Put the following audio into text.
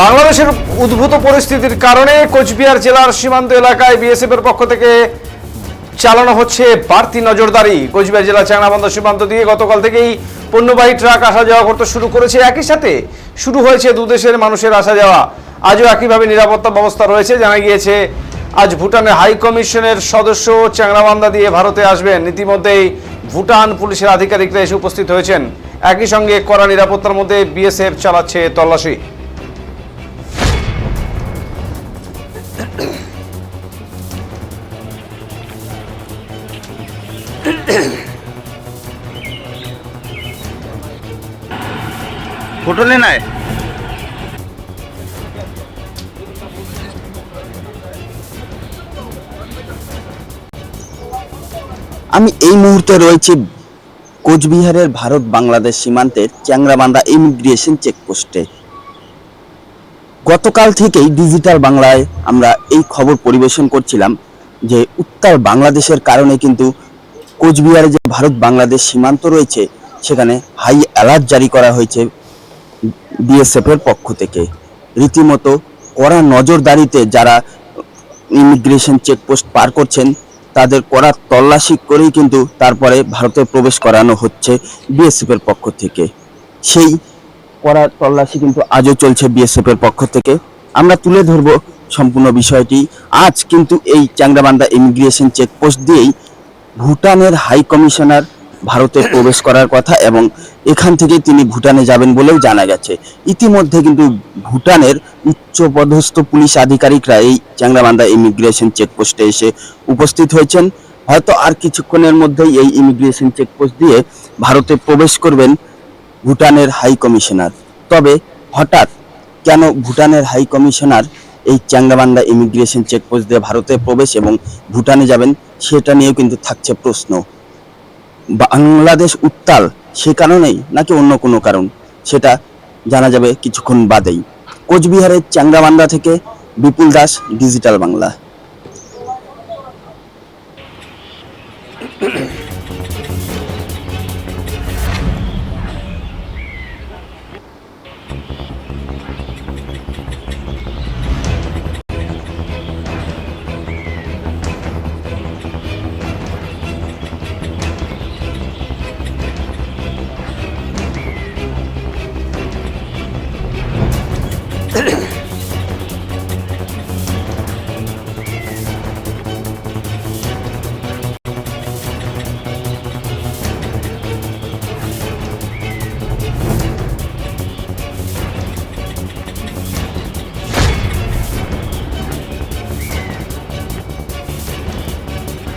বাংলাদেশের উদ্ভূত পরিস্থিতির কারণে কোচবিহার জেলার সীমান্ত এলাকায় বিএসএফ এর পক্ষ থেকে চালানো হচ্ছে বাড়তি নজরদারি। কোচবিহার জেলা চ্যাংড়াবান্ধা সীমান্ত দিয়ে গতকাল থেকেই পণ্যবাহী ট্রাক আসা যাওয়া করতে শুরু করেছে। একই সাথে শুরু হয়েছে দুদেশের মানুষের আসা যাওয়া। আজও একইভাবে নিরাপত্তা ব্যবস্থা রয়েছে। জানা গিয়েছে আজ ভুটানের হাই কমিশনের সদস্য চ্যাংড়াবান্ধা দিয়ে ভারতে আসবেন। ইতিমধ্যেই ভুটান পুলিশের আধিকারিকরা এসে উপস্থিত হয়েছেন। একই সঙ্গে কড়া নিরাপত্তার মধ্যে বিএসএফ চালাচ্ছে তল্লাশি। फोटो लेना है। আমি এই মুহূর্তে রয়েছে কোচবিহারের ভারত বাংলাদেশ সীমান্তের চ্যাংড়াবান্ধা ইমিগ্রেশন চেকপোস্টে। গতকাল থেকেই ডিজিটাল বাংলায় আমরা এই খবর পরিবেশন করছিলাম যে উত্তর বাংলাদেশের কারণে কিন্তু কোচবিহারে যে ভারত বাংলাদেশ সীমান্ত রয়েছে সেখানে হাই অ্যালার্ট জারি করা হয়েছে বিএসএফ এর পক্ষ থেকে। রীতিমতো কড়া নজরদারিতে যারা ইমিগ্রেশন চেকপোস্ট পার করছেন তাদের কড়া তল্লাশি করেই কিন্তু তারপরে ভারতে প্রবেশ করানো হচ্ছে বিএসএফ এর পক্ষ থেকে। সেই কড়া তল্লাশি কিন্তু আজও চলছে বিএসএফ এর পক্ষ থেকে। আমরা তুলে ধরব সম্পূর্ণ বিষয়টি। আজ কিন্তু এই চ্যাংড়াবান্ধা ইমিগ্রেশন চেকপোস্ট দিয়েই ভুটানের হাই কমিশনার ভারতে প্রবেশ করার কথা এবং এখান থেকে তিনি ভুটানে যাবেন বলেও জানা গেছে। ইতিমধ্যে কিন্তু ভুটানের উচ্চপদস্থ পুলিশ আধিকারিকরা এই চ্যাংড়াবান্ধা ইমিগ্রেশন চেকপোস্টে এসে উপস্থিত হয়েছেন। হয়তো আর কিছুক্ষণের মধ্যেই এই ইমিগ্রেশন চেকপোস্ট দিয়ে ভারতে প্রবেশ করবেন ভুটানের হাই কমিশনার। তবে হঠাৎ কেন ভুটানের হাই কমিশনার এই চ্যাংড়াবান্ধা ইমিগ্রেশন চেকপোস্ট দিয়ে ভারতে প্রবেশ এবং ভুটানে যাবেন সেটা নিয়েও কিন্তু থাকছে প্রশ্ন। বাংলাদেশ উত্তাল সে কারণেই নাকি অন্য কোনো কারণ, সেটা জানা যাবে কিছুক্ষণ বাদেই। কোচবিহারের চ্যাংড়াবান্ধা থেকে বিপুল দাস, ডিজিটাল বাংলা।